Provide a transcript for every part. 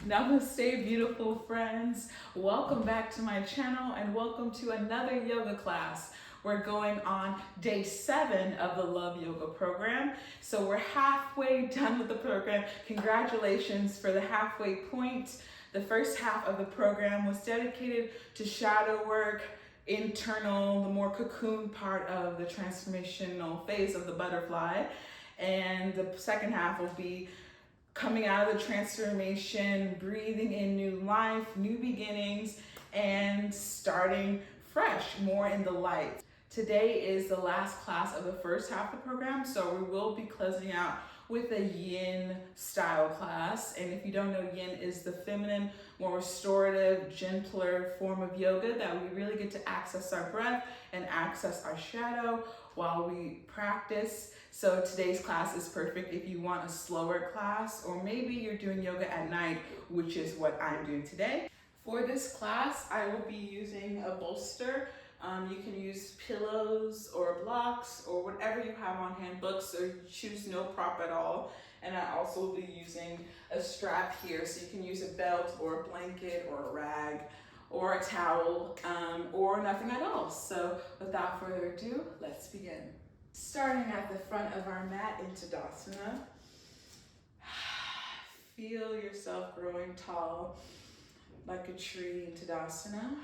Namaste, beautiful friends. Welcome back to my channel and welcome to another yoga class. We're going on day 7 of the Love Yoga program. So we're halfway done with the program. Congratulations for the halfway point. The first half of the program was dedicated to shadow work, internal, the more cocoon part of the transformational phase of the butterfly. And the second half will be coming out of the transformation, breathing in new life, new beginnings, and starting fresh, more in the light. Today is the last class of the first half of the program, so we will be closing out with a yin style class. And if you don't know, yin is the feminine, more restorative, gentler form of yoga that we really get to access our breath and access our shadow while we practice. So today's class is perfect if you want a slower class, or maybe you're doing yoga at night, which is what I'm doing today. For this class, I will be using a bolster. You can use pillows or blocks or whatever you have on hand, books, or choose no prop at all. And I also will be using a strap here, so you can use a belt or a blanket or a rag or a towel or nothing at all. So without further ado, let's begin. Starting at the front of our mat in tadasana. Feel yourself growing tall like a tree in tadasana.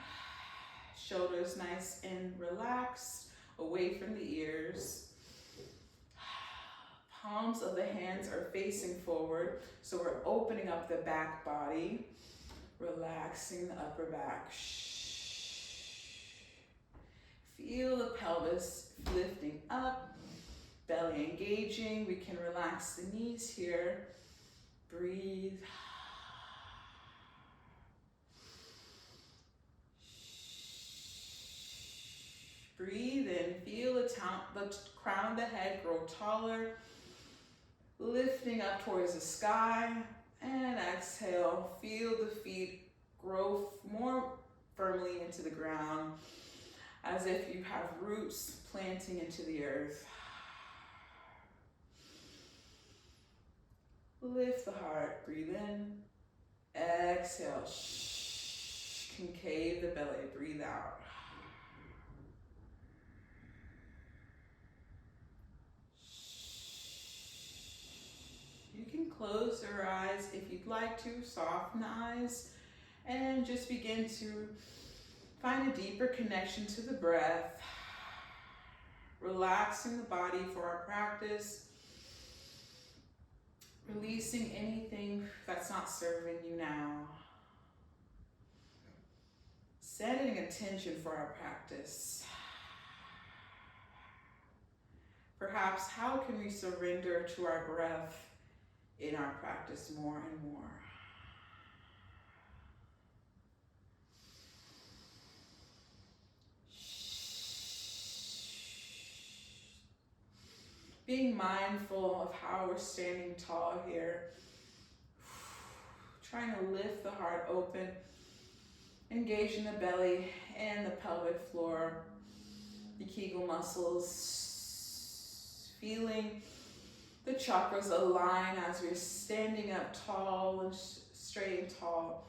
Shoulders nice and relaxed, away from the ears. Palms of the hands are facing forward, so we're opening up the back body, relaxing the upper back. Feel the pelvis lifting up, belly engaging. We can relax the knees here. Breathe. Breathe in, feel the crown of the head grow taller, lifting up towards the sky, and exhale, feel the feet grow more firmly into the ground, as if you have roots planting into the earth. Lift the heart, breathe in, exhale, concave the belly, breathe out. You can close your eyes if you'd like to, soften the eyes, and just begin to find a deeper connection to the breath, relaxing the body for our practice, releasing anything that's not serving you now, setting intention for our practice. Perhaps how can we surrender to our breath in our practice more and more? Being mindful of how we're standing tall here. Trying to lift the heart open, engage in the belly and the pelvic floor, the Kegel muscles, feeling the chakras align as we're standing up tall and straight and tall,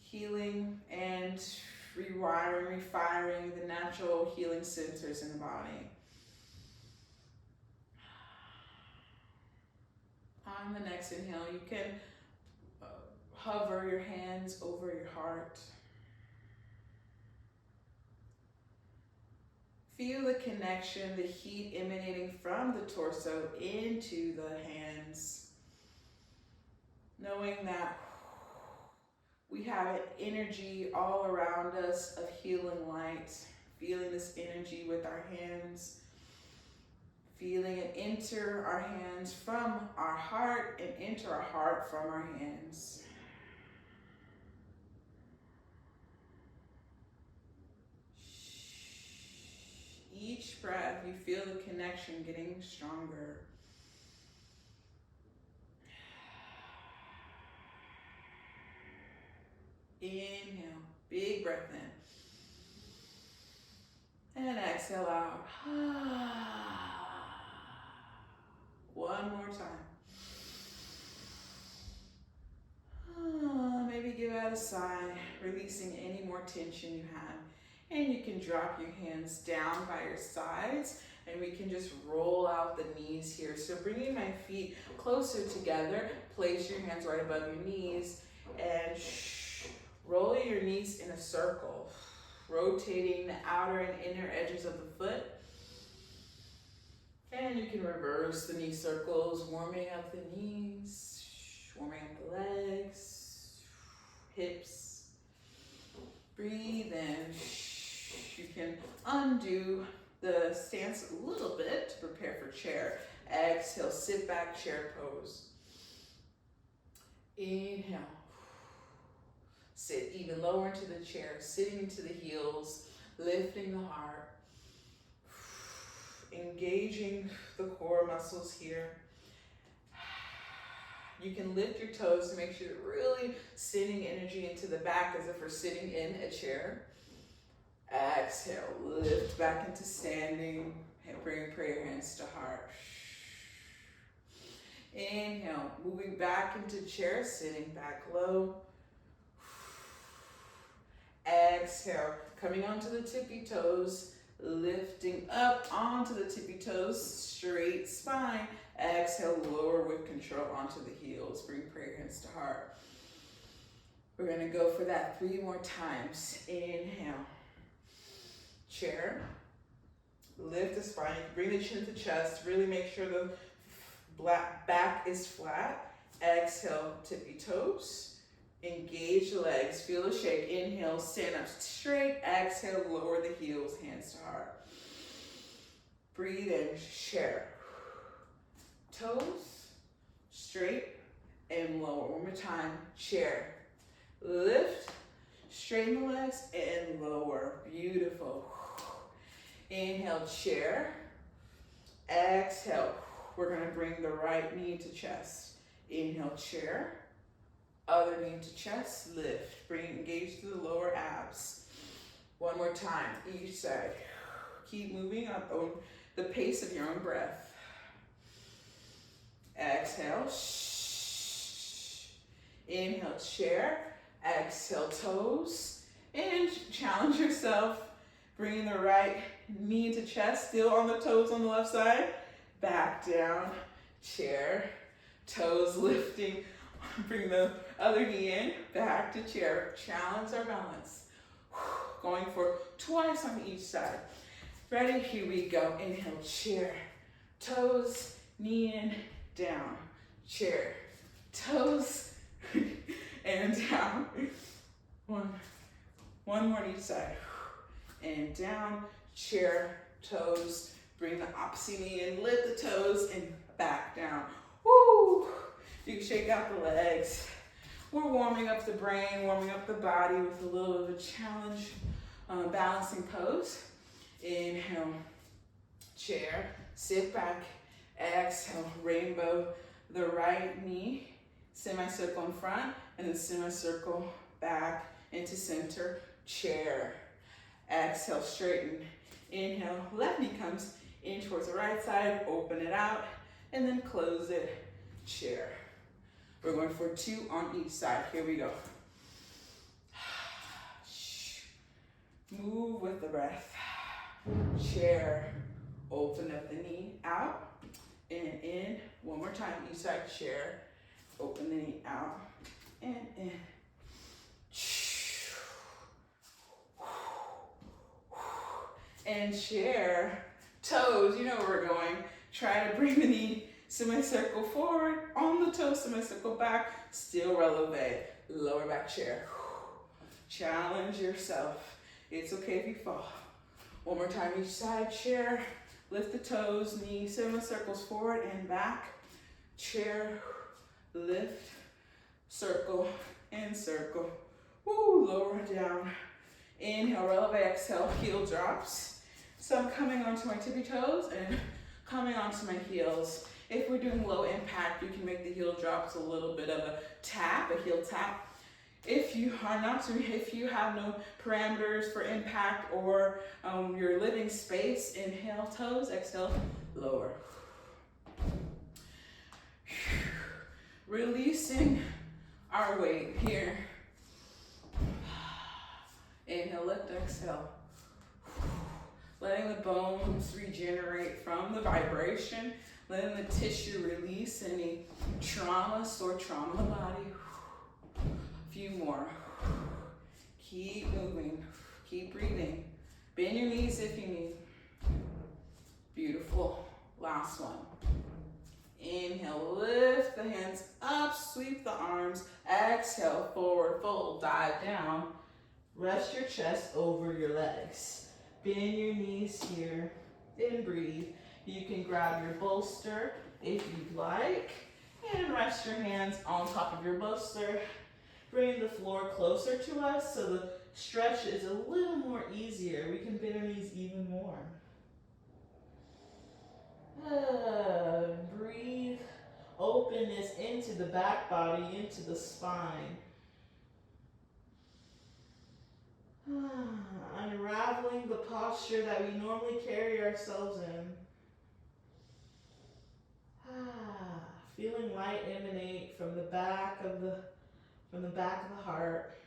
healing and rewiring, refiring the natural healing centers in the body. On the next inhale, you can hover your hands over your heart. Feel the connection, the heat emanating from the torso into the hands. Knowing that we have energy all around us of healing light. Feeling this energy with our hands. Feeling it enter our hands from our heart and enter our heart from our hands. Each breath, you feel the connection getting stronger. Inhale, big breath in. And exhale out. One more time. a sigh, releasing any more tension you have. And you can drop your hands down by your sides, and we can just roll out the knees here. So bringing my feet closer together, place your hands right above your knees, and roll your knees in a circle, rotating the outer and inner edges of the foot. And you can reverse the knee circles, warming up the knees, warming up the legs, hips. Breathe in. You can undo the stance a little bit to prepare for chair. Exhale, sit back, chair pose. Inhale. Sit even lower into the chair, sitting into the heels, lifting the heart. Engaging the core muscles here. You can lift your toes to make sure you're really sending energy into the back as if we're sitting in a chair. Exhale, lift back into standing, and bring prayer hands to heart. Inhale, moving back into chair, sitting back low. Exhale, coming onto the tippy toes, lifting up onto the tippy toes, straight spine. Exhale, lower with control onto the heels. Bring prayer hands to heart. We're gonna go for that 3 more times. Inhale, chair, lift the spine, bring the chin to the chest, really make sure the back is flat. Exhale, tippy toes, engage the legs, feel the shake. Inhale, stand up straight. Exhale, lower the heels, hands to heart. Breathe in, chair. Toes, straight and lower. One more time, chair. Lift, straighten the legs and lower. Beautiful. Inhale, chair. Exhale. We're gonna bring the right knee to chest. Inhale, chair. Other knee to chest, lift. Engage through the lower abs. One more time, each side. Keep moving up on the pace of your own breath. Exhale. Inhale, chair. Exhale, toes. And challenge yourself. Bringing the right knee to chest, still on the toes on the left side. Back down, chair. Toes lifting. Bring the other knee in, back to chair. Challenge our balance. Going for twice on each side. Ready? Here we go. Inhale, chair. Toes, knee in, down. Chair. Toes, and down. One more on each side. And down, chair, toes. Bring the opposite knee in, lift the toes, and back down. Woo! You can shake out the legs. We're warming up the brain, warming up the body with a little bit of a challenge, balancing pose. Inhale, chair, sit back, exhale, rainbow the right knee, semicircle in front, and then semicircle back into center, chair. Exhale, straighten. Inhale, left knee comes in towards the right side, open it out, and then close it, chair. We're going for 2 on each side. Here we go. Move with the breath. Chair. Open up the knee out and in. One more time, each side. Chair. Open the knee out and in. And chair. Toes, you know where we're going. Try to bring the knee semicircle forward, on the toe, semicircle back, still releve, lower back chair. Challenge yourself. It's okay if you fall. One more time, each side, chair. Lift the toes, knee semicircles forward and back. Chair, lift, circle, and circle. Woo, lower down. Inhale, releve, exhale, heel drops. So I'm coming onto my tippy toes and coming onto my heels. If we're doing low impact, you can make the heel drops a little bit of a tap, a heel tap. If you are not, if you have no parameters for impact or your living space, inhale toes, exhale, lower. Releasing our weight here. Inhale, lift, exhale. Letting the bones regenerate from the vibration, letting the tissue release any trauma, stored trauma in the body. A few more. Keep moving, keep breathing. Bend your knees if you need. Beautiful. Last one. Inhale, lift the hands up, sweep the arms. Exhale, forward fold, dive down. Rest your chest over your legs. Bend your knees here and breathe. You can grab your bolster if you'd like and rest your hands on top of your bolster. Bring the floor closer to us so the stretch is a little more easier. We can bend our knees even more. Breathe openness into the back body, into the spine. Unraveling the posture that we normally carry ourselves in. Feeling light emanate from the back of the heart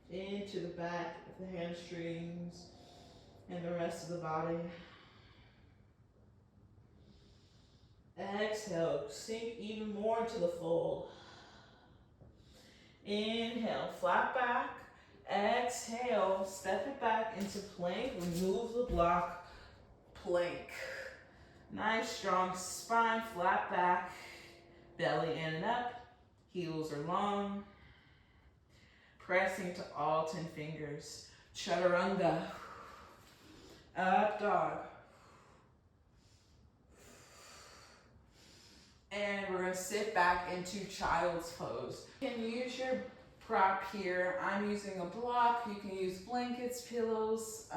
into the back of the hamstrings and the rest of the body. Exhale, sink even more into the fold. Inhale, flat back. Exhale, step it back into plank. Remove the block, plank. Nice strong spine, flat back, belly in and up, heels are long. Pressing to all 10 fingers. Chaturanga. Up dog. And we're going to sit back into child's pose. You can use your prop here. I'm using a block. You can use blankets, pillows.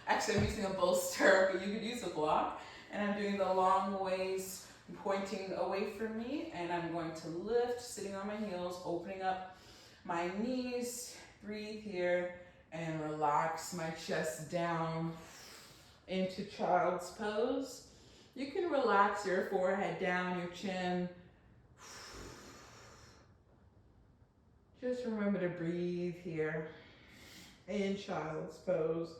Actually, I'm using a bolster, but you could use a block. And I'm doing the long ways, pointing away from me. And I'm going to lift, sitting on my heels, opening up my knees. Breathe here and relax my chest down into child's pose. You can relax your forehead down, your chin. Just remember to breathe here in child's pose.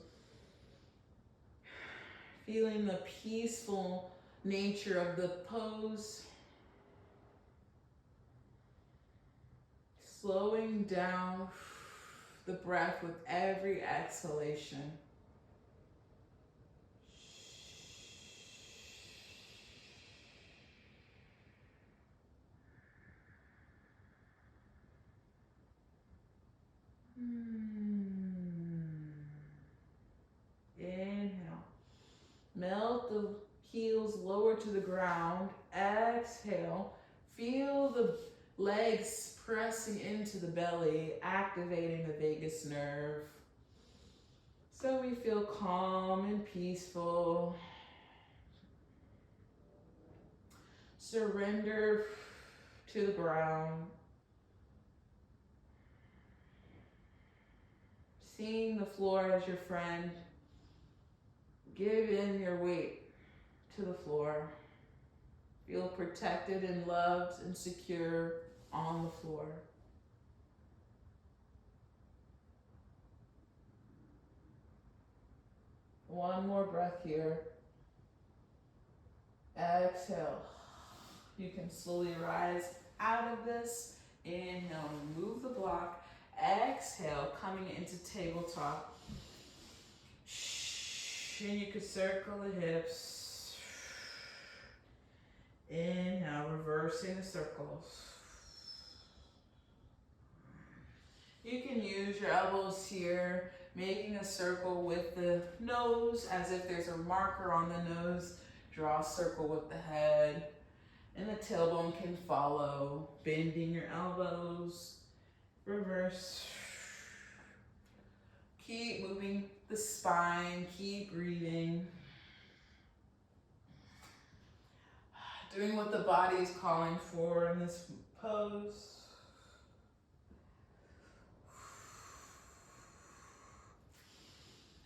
Feeling the peaceful nature of the pose. Slowing down the breath with every exhalation. Inhale. Melt the heels lower to the ground. Exhale. Feel the legs pressing into the belly, activating the vagus nerve. So we feel calm and peaceful. Surrender to the ground. Seeing the floor as your friend. Give in your weight to the floor. Feel protected and loved and secure on the floor. One more breath here. Exhale. You can slowly rise out of this. Inhale, move the block. Exhale, coming into tabletop. And you can circle the hips. Inhale, reversing the circles. You can use your elbows here, making a circle with the nose as if there's a marker on the nose. Draw a circle with the head. And the tailbone can follow. Bending your elbows. Reverse. Keep moving the spine. Keep breathing. Doing what the body is calling for in this pose.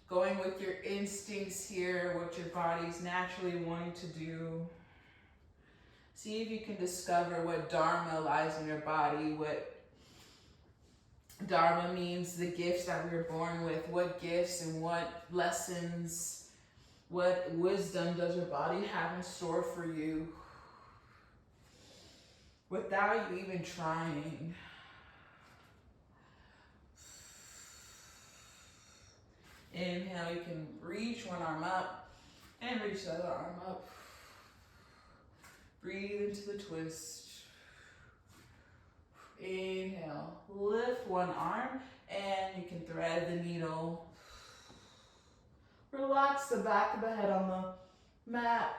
Going with your instincts here, what your body's naturally wanting to do. See if you can discover what dharma lies in your body, what Dharma means the gifts that we were born with. What gifts and what lessons, what wisdom does your body have in store for you without you even trying? Inhale, you can reach one arm up and reach the other arm up. Breathe into the twist. Inhale, lift one arm and you can thread the needle. Relax the back of the head on the mat.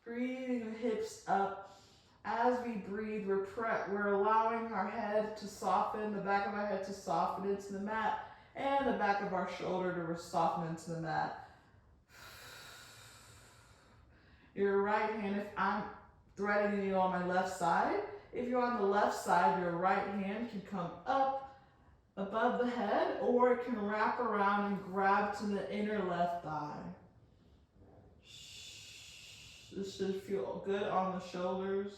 Breathing the hips up. As we breathe, we're allowing our head to soften, the back of our head to soften into the mat, and the back of our shoulder to soften into the mat. Your right hand, if I'm threading the needle on my left side, if you're on the left side, your right hand can come up above the head, or it can wrap around and grab to the inner left thigh. This should feel good on the shoulders,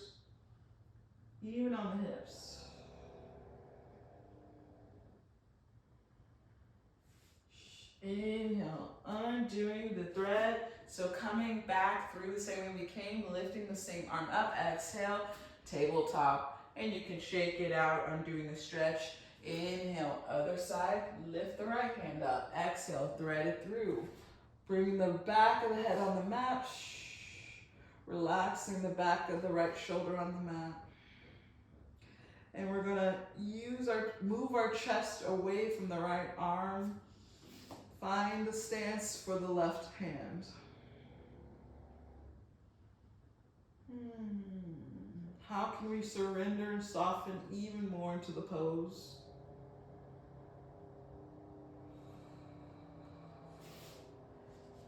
even on the hips. Inhale, undoing the thread. So coming back through the same way we came, lifting the same arm up. Exhale, tabletop. And you can shake it out, undoing the stretch. Inhale, other side, lift the right hand up. Exhale, thread it through. Bring the back of the head on the mat. Relaxing the back of the right shoulder on the mat. And we're gonna move our chest away from the right arm. Find the stance for the left hand. How can we surrender and soften even more into the pose?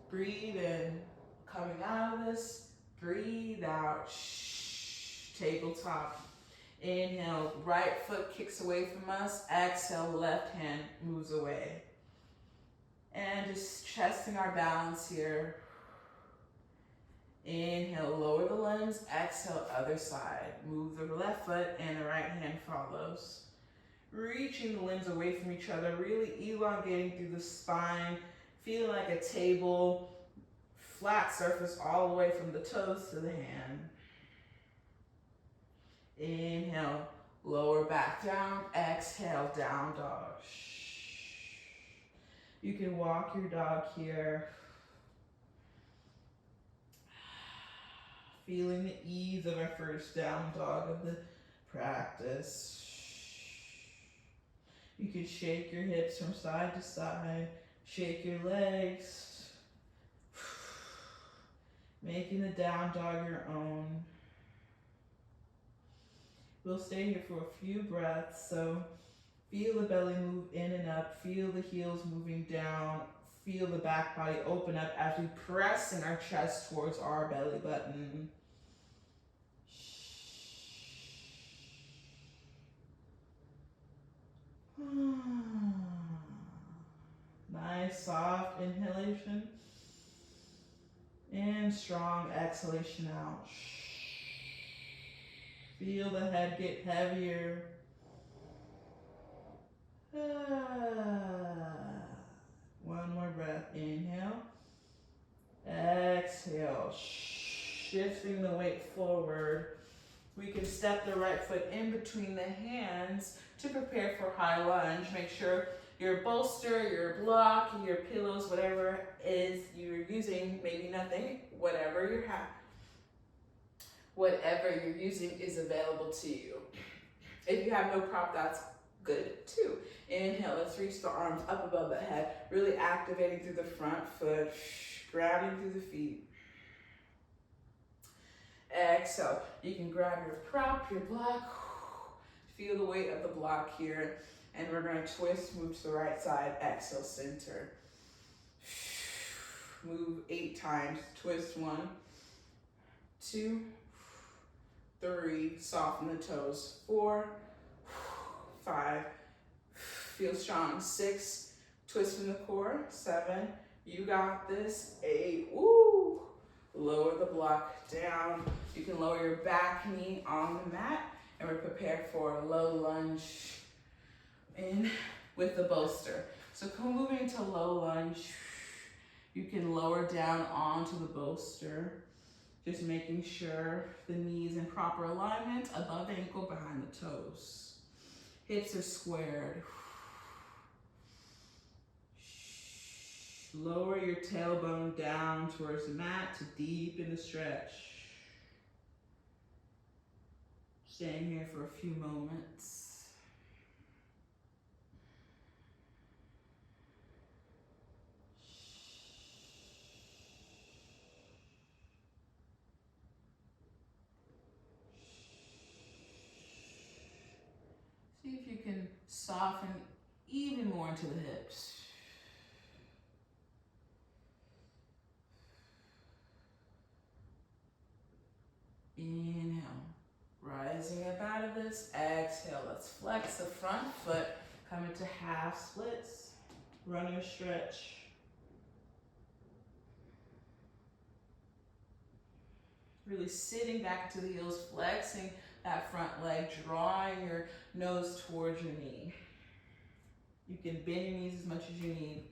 Breathe in. Coming out of this, breathe out. Tabletop. Inhale, right foot kicks away from us. Exhale, left hand moves away. And just testing our balance here. Inhale, lower the limbs. Exhale, other side. Move the left foot and the right hand follows. Reaching the limbs away from each other, really elongating through the spine. Feeling like a table, flat surface all the way from the toes to the hand. Inhale, lower back down. Exhale, down dog. You can walk your dog here. Feeling the ease of our first down dog of the practice. You can shake your hips from side to side. Shake your legs. Making the down dog your own. We'll stay here for a few breaths, so feel the belly move in and up, feel the heels moving down, feel the back body open up as we press in our chest towards our belly button. Nice soft inhalation and strong exhalation out. Feel the head get heavier. One more breath. Inhale. Exhale. Shifting the weight forward. We can step the right foot in between the hands to prepare for high lunge. Make sure your bolster, your block, your pillows, whatever is you're using, maybe nothing, whatever you're using is available to you. If you have no prop, that's good too. Inhale, let's reach the arms up above the head, really activating through the front foot, grounding through the feet. Exhale, you can grab your prop, your block, feel the weight of the block here, and we're going to twist, move to the right side, exhale, center. Move 8 times, twist 1, 2, 3, soften the toes, 4, 5, feel strong, 6, twist from the core, 7, you got this, 8, woo, lower the block down. You can lower your back knee on the mat, and we're prepared for a low lunge. in with the bolster. So moving into low lunge, you can lower down onto the bolster, just making sure the knees in proper alignment, above ankle, behind the toes. Hips are squared. Lower your tailbone down towards the mat to deepen the stretch. Staying here for a few moments. See if you can soften even more into the hips. Inhale, rising up out of this. Exhale, let's flex the front foot, come into half splits, runner stretch. Really sitting back to the heels, flexing that front leg, drawing your nose towards your knee. You can bend your knees as much as you need.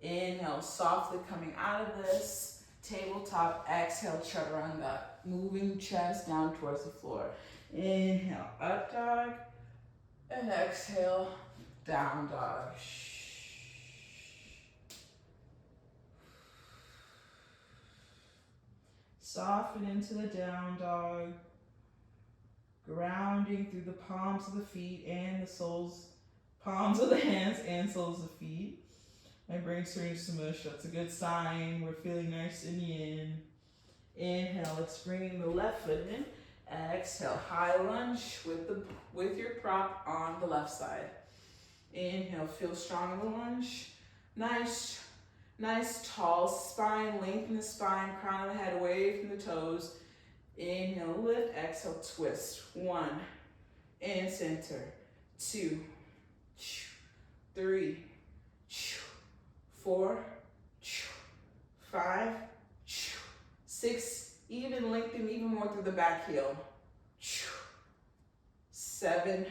Inhale, softly coming out of this. Tabletop, exhale, chaturanga. Moving chest down towards the floor. Inhale, up dog. And exhale, down dog. Soften into the down dog. Grounding through the palms of the feet and the soles, palms of the hands and soles of the feet. My brain's turning to mush. That's a good sign. We're feeling nice and yin. Inhale, let's bring in the left foot in. Exhale, high lunge with your prop on the left side. Inhale, feel strong in the lunge. Nice tall spine, lengthen the spine, crown of the head away from the toes. Inhale, lift, exhale, twist. 1, and center. 2, 3, 4, 5, 6, even lengthen even more through the back heel. 7,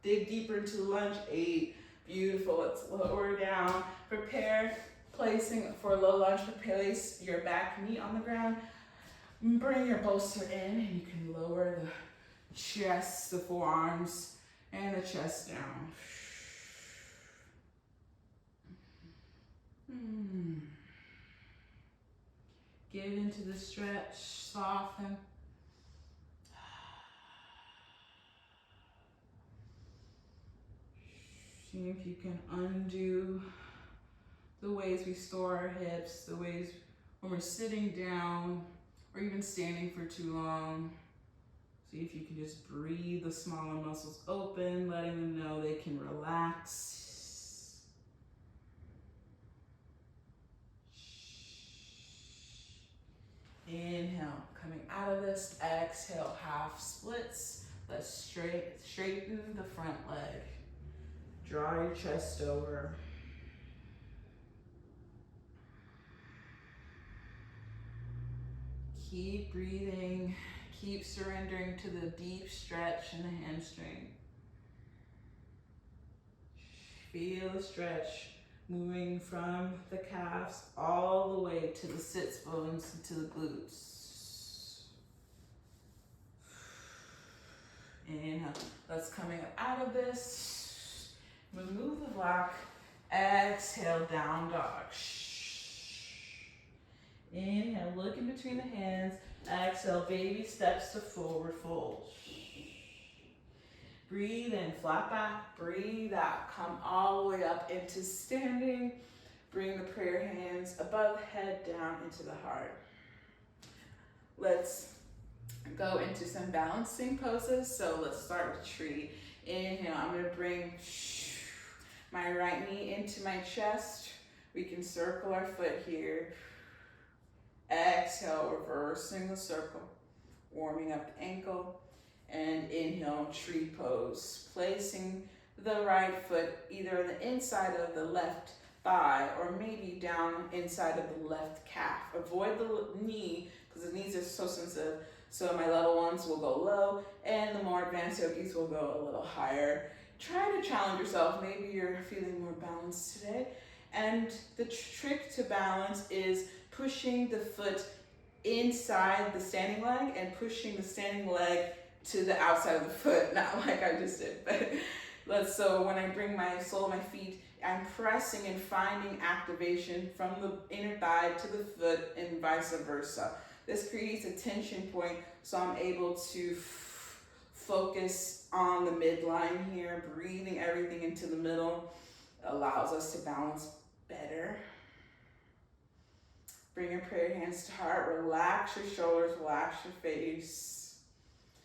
dig deeper into the lunge. 8, beautiful. Let's lower down. Prepare, placing for low lunge. Place your back knee on the ground. Bring your bolster in, and you can lower the chest, the forearms, and the chest down. Give into the stretch, soften. See if you can undo the ways we store our hips, the ways when we're sitting down, or even standing for too long. See if you can just breathe the smaller muscles open, letting them know they can relax. Inhale, coming out of this, exhale, half splits. Let's straighten the front leg. Draw your chest over. Keep breathing, keep surrendering to the deep stretch in the hamstring. Feel the stretch moving from the calves all the way to the sits bones and to the glutes. Inhale, that's coming up out of this. Remove the block, exhale, down dog. Inhale, look in between the hands. Exhale, baby steps to forward fold. Breathe in, flat back, breathe out. Come all the way up into standing. Bring the prayer hands above the head, down into the heart. Let's go into some balancing poses. So let's start with tree. Inhale, I'm gonna bring my right knee into my chest. We can circle our foot here. Exhale, reversing the circle, warming up the ankle, and inhale, tree pose. Placing the right foot either on the inside of the left thigh or maybe down inside of the left calf. Avoid the knee because the knees are so sensitive. So my level ones will go low and the more advanced yogis will go a little higher. try to challenge yourself. Maybe you're feeling more balanced today. And the trick to balance is pushing the foot inside the standing leg and pushing the standing leg to the outside of the foot, not like I just did, but so when I bring my sole of my feet, I'm pressing and finding activation from the inner thigh to the foot and vice versa. This creates a tension point, so I'm able to focus on the midline here, breathing everything into the middle, allows us to balance better. Bring your prayer hands to heart, relax your shoulders, relax your face.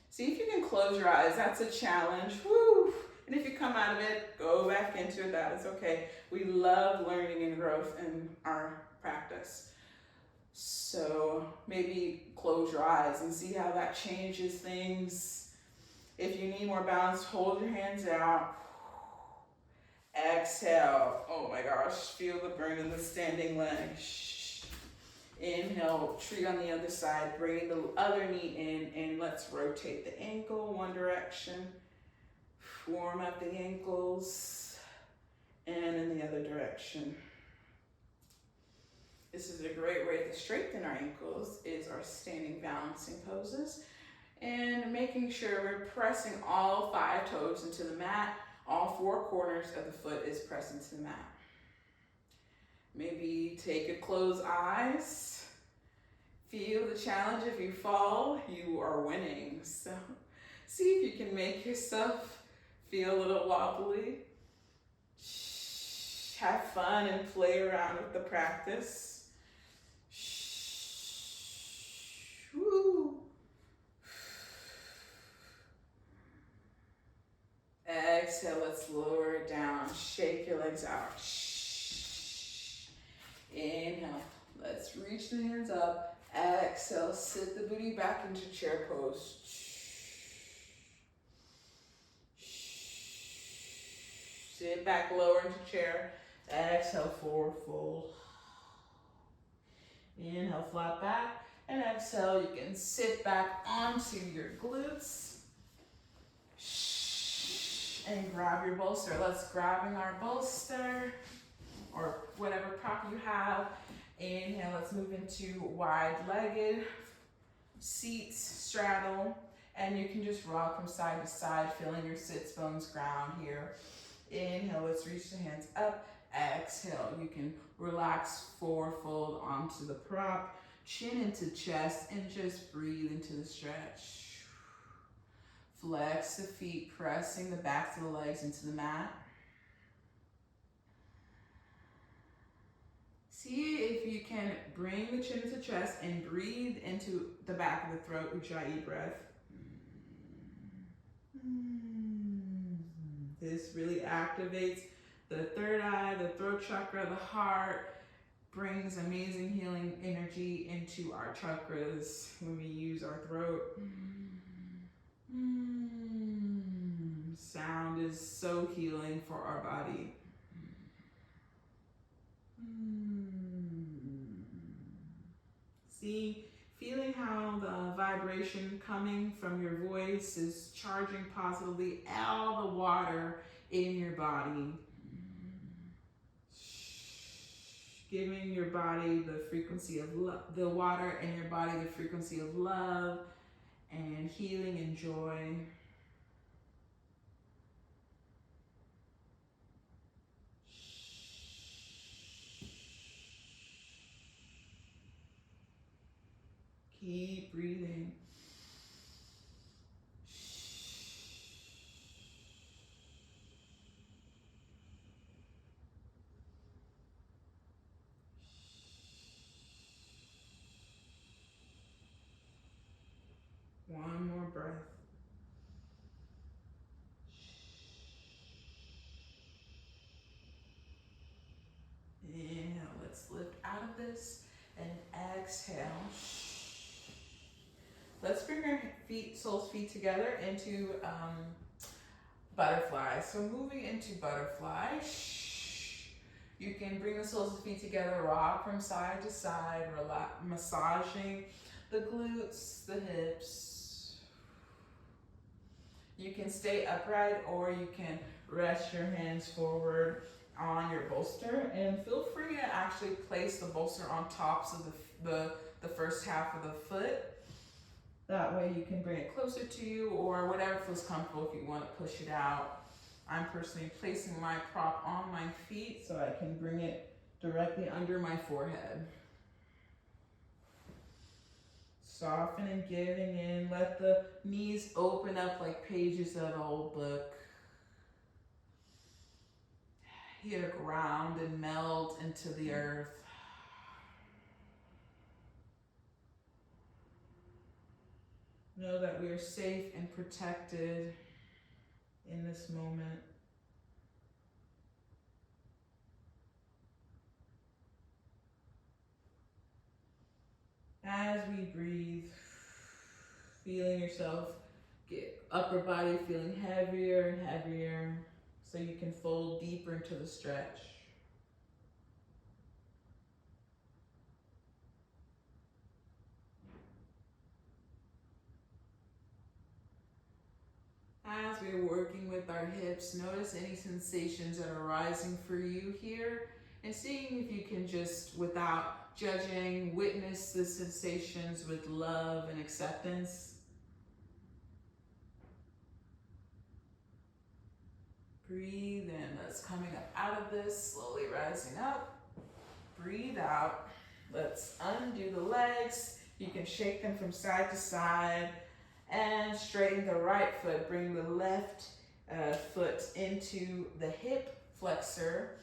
See if you can close your eyes, that's a challenge, woo! And if you come out of it, go back into it, that is okay. We love learning and growth in our practice. So maybe close your eyes and see how that changes things. If you need more balance, hold your hands out. Exhale. Oh my gosh, feel the burn in the standing leg. Inhale, tree on the other side. Bring the other knee in and let's rotate the ankle one direction. Warm up the ankles and in the other direction. This is a great way to straighten our ankles is our standing balancing poses and making sure we're pressing all 5 toes into the mat. All 4 corners of the foot is pressed into the mat. Maybe take your closed eyes. Feel the challenge. If you fall, you are winning. So see if you can make yourself feel a little wobbly. Have fun and play around with the practice. Woo. Exhale, let's lower it down. Shake your legs out. Inhale, let's reach the hands up. Exhale, sit the booty back into chair pose. Sit back, lower into chair. Exhale, forward fold. Inhale, flat back. And exhale, you can sit back onto your glutes. And grab your bolster. Let's grabbing our bolster or whatever prop you have. Inhale, let's move into wide-legged seats, straddle, and you can just rock from side to side, feeling your sits bones ground here. Inhale, let's reach the hands up. Exhale, you can relax forward fold onto the prop, chin into chest, and just breathe into the stretch. Flex the feet, pressing the backs of the legs into the mat. See if you can bring the chin to chest and breathe into the back of the throat, Ujjayi breath. This really activates the third eye, the throat chakra, the heart, brings amazing healing energy into our chakras when we use our throat. Sound is so healing for our body. See, feeling how the vibration coming from your voice is charging positively all the water in your body. Giving your body the frequency of love, the water in your body, the frequency of love and healing and joy. Keep breathing. One more breath. Inhale, let's lift out of this and exhale. Let's bring our soles feet together into butterfly. So moving into butterfly, you can bring the soles of the feet together, rock from side to side, massaging the glutes, the hips. You can stay upright or you can rest your hands forward on your bolster, and feel free to actually place the bolster on tops of the first half of the foot. That way you can bring it closer to you, or whatever feels comfortable if you want to push it out. I'm personally placing my prop on my feet so I can bring it directly under my forehead. Soften and giving in. Let the knees open up like pages of an old book. Here, ground and melt into the earth. Know that we are safe and protected in this moment. As we breathe, feeling yourself get upper body feeling heavier and heavier, so you can fold deeper into the stretch. As we're working with our hips, notice any sensations that are rising for you here, and seeing if you can just, without judging, witness the sensations with love and acceptance. Breathe in. That's coming up out of this, slowly rising up. Breathe out. Let's undo the legs. You can shake them from side to side and straighten the right foot. Bring the left foot into the hip flexor,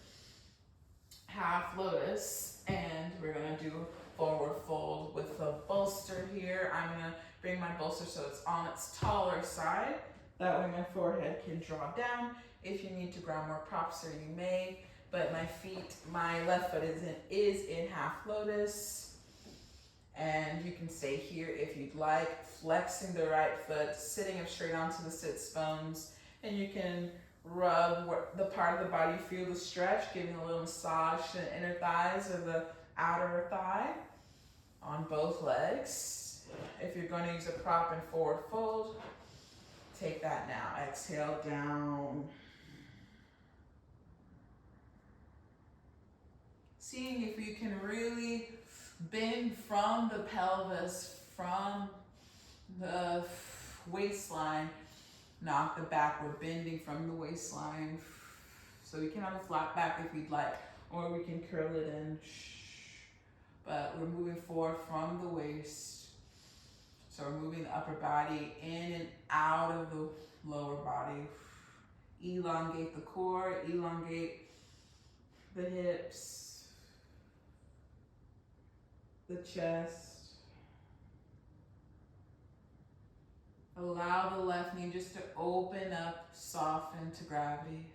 half lotus, and we're gonna do forward fold with the bolster here. I'm gonna bring my bolster so it's on its taller side. That way my forehead can draw down. If you need to grab more props there, you may, but my left foot is in half lotus. And you can stay here if you'd like, flexing the right foot, sitting up straight onto the sits bones, and you can rub the part of the body you feel the stretch, giving a little massage to the inner thighs or the outer thigh on both legs. If you're going to use a prop and forward fold, take that now. Exhale down. Seeing if you can really bend from the pelvis, from the waistline, knock the backward, bending from the waistline. So we can have a flat back if you'd like, or we can curl it in. But we're moving forward from the waist. So we're moving the upper body in and out of the lower body. Elongate the core, elongate the hips, the chest. Allow the left knee just to open up, soften to gravity.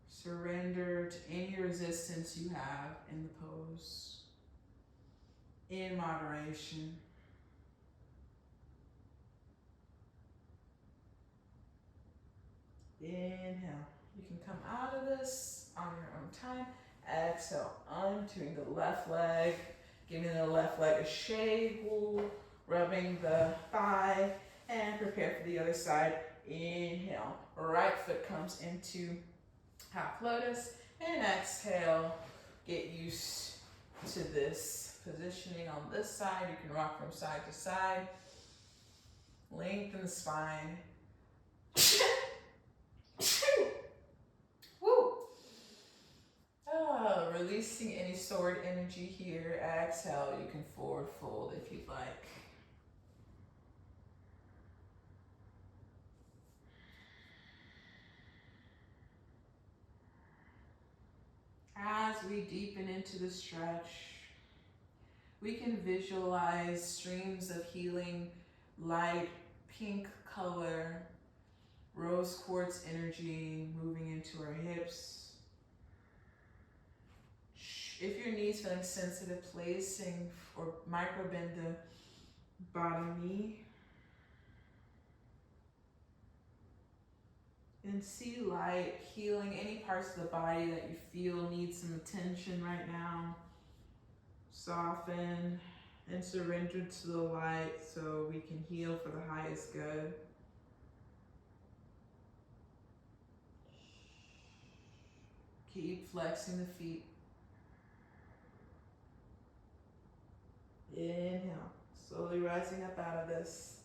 Surrender to any resistance you have in the pose, in moderation. Inhale. You can come out of this on your own time. Exhale, undoing the left leg, giving the left leg a shake, rubbing the thigh, and prepare for the other side. Inhale, right foot comes into half lotus, and exhale, get used to this positioning on this side. You can rock from side to side. Lengthen the spine. Releasing any stored energy here. Exhale, you can forward fold if you'd like. As we deepen into the stretch, we can visualize streams of healing, light, pink color, rose quartz energy moving into our hips. If your knee's feeling sensitive, placing or micro bend the bottom knee. And see light healing any parts of the body that you feel need some attention right now. Soften and surrender to the light so we can heal for the highest good. Keep flexing the feet. Inhale, slowly rising up out of this.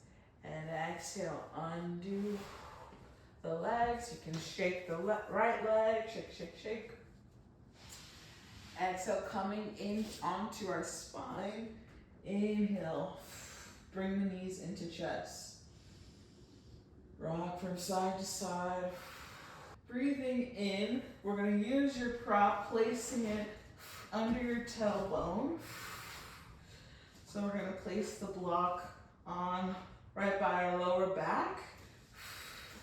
And exhale, undo the legs. You can shake the right leg, shake, shake, shake. Exhale, coming in onto our spine. Inhale, bring the knees into chest. Rock from side to side. Breathing in, we're going to use your prop, placing it under your tailbone. So we're going to place the block on right by our lower back.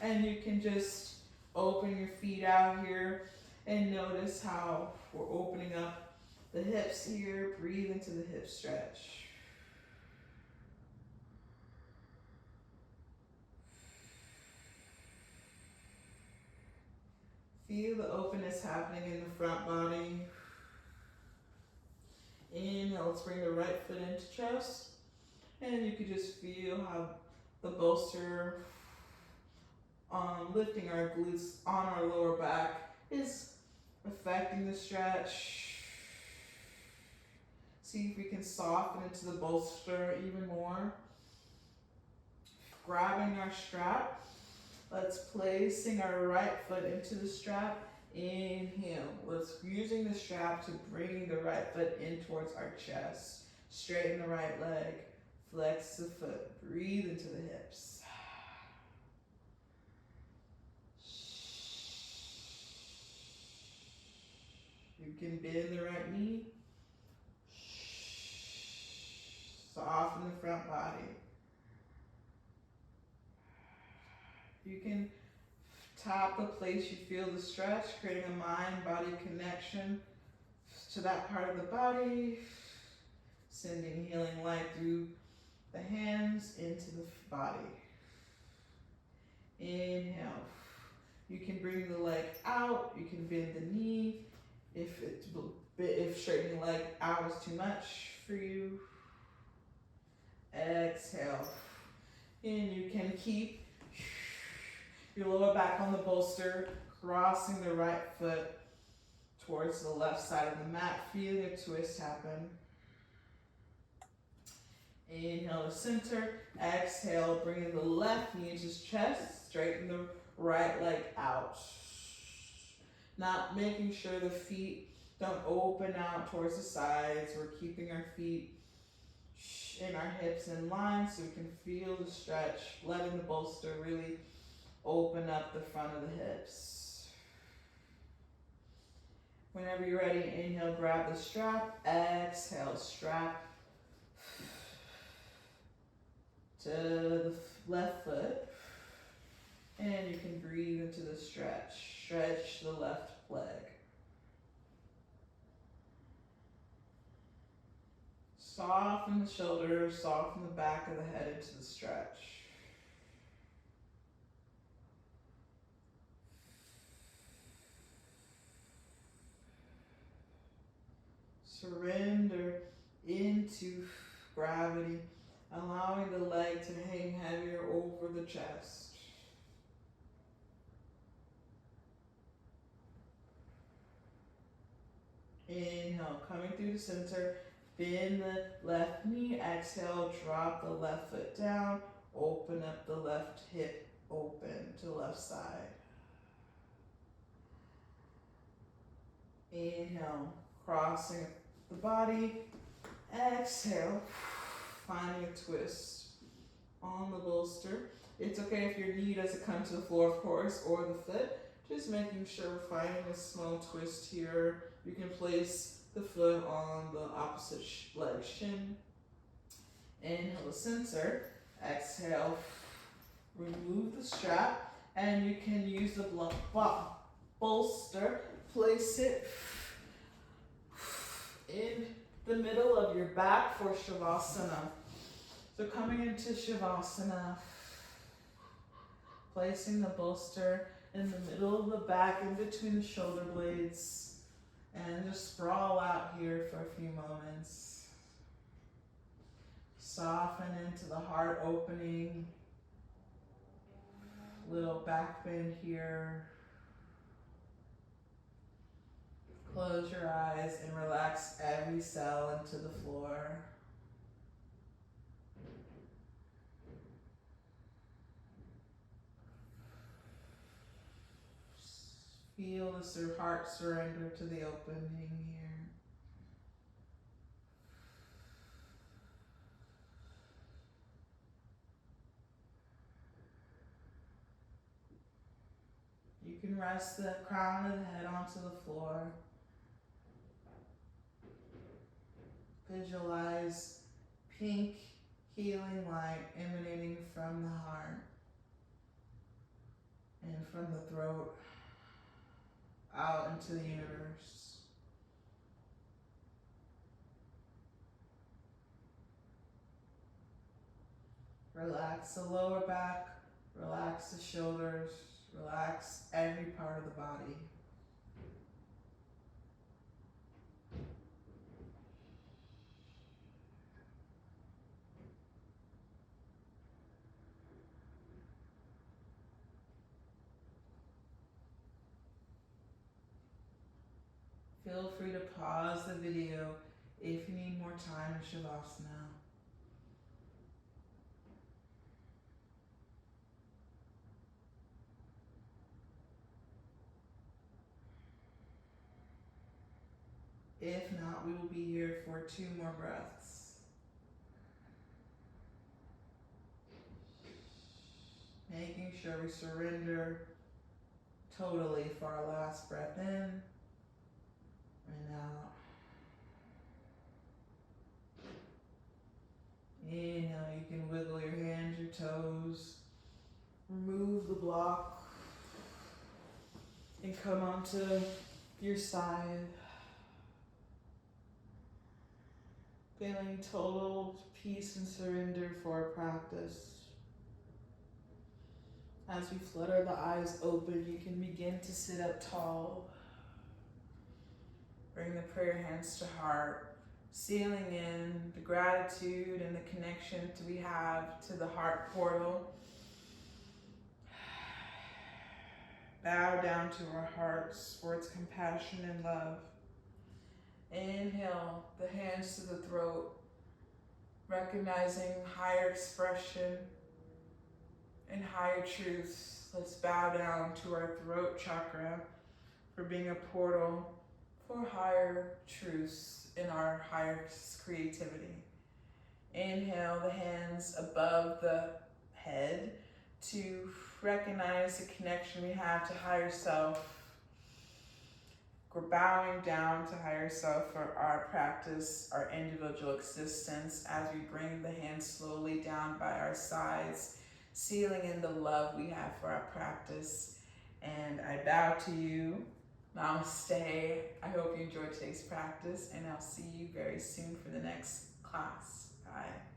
And you can just open your feet out here and notice how we're opening up the hips here. Breathe into the hip stretch. Feel the openness happening in the front body. Inhale, let's bring the right foot into chest. And you can just feel how the bolster lifting our glutes on our lower back is affecting the stretch. See if we can soften into the bolster even more. Grabbing our strap. Let's placing our right foot into the strap. Inhale. Let's using the strap to bring the right foot in towards our chest. Straighten the right leg. Flex the foot. Breathe into the hips. You can bend the right knee. Soften the front body. You can tap the place you feel the stretch, creating a mind-body connection to that part of the body, sending healing light through the hands into the body. Inhale. You can bring the leg out. You can bend the knee. If straightening the leg out is too much for you, exhale. And you can keep your lower back on the bolster, crossing the right foot towards the left side of the mat, feeling a twist happen. Inhale to center, exhale, bringing the left knee into chest, straighten the right leg out. Not making sure the feet don't open out towards the sides. We're keeping our feet and our hips in line so we can feel the stretch, letting the bolster really open up the front of the hips. Whenever you're ready, inhale, grab the strap. Exhale, strap to the left foot. And you can breathe into the stretch. Stretch the left leg. Soften the shoulders, soften the back of the head into the stretch. Surrender into gravity, allowing the leg to hang heavier over the chest. Inhale, coming through the center, bend the left knee, exhale, drop the left foot down, open up the left hip, open to the left side. Inhale, crossing the body, exhale, finding a twist on the bolster. It's okay if your knee doesn't come to the floor, of course, or the foot. Just making sure we're finding a small twist here. You can place the foot on the opposite leg shin. Inhale to center. Exhale, remove the strap, and you can use the bolster. Place it in the middle of your back for shavasana. So coming into shavasana, placing the bolster in the middle of the back, in between the shoulder blades, and just sprawl out here for a few moments. Soften into the heart opening, little back bend here. Close your eyes and relax every cell into the floor. Feel the heart surrender to the opening here. You can rest the crown of the head onto the floor. Visualize pink healing light emanating from the heart and from the throat out into the universe. Relax the lower back, relax the shoulders, relax every part of the body. Feel free to pause the video if you need more time in shavasana. If not, we will be here for 2 more breaths. Making sure we surrender totally for our last breath in and out. Inhale, you can wiggle your hands, your toes, remove the block, and come onto your side. Feeling total peace and surrender for our practice. As we flutter the eyes open, you can begin to sit up tall. Bring the prayer hands to heart, sealing in the gratitude and the connection we have to the heart portal. Bow down to our hearts for its compassion and love. Inhale, the hands to the throat, recognizing higher expression and higher truths. Let's bow down to our throat chakra for being a portal for higher truths in our higher creativity. Inhale, the hands above the head to recognize the connection we have to higher self. We're bowing down to higher self for our practice, our individual existence, as we bring the hands slowly down by our sides, sealing in the love we have for our practice. And I bow to you. Namaste. I hope you enjoyed today's practice, and I'll see you very soon for the next class. Bye.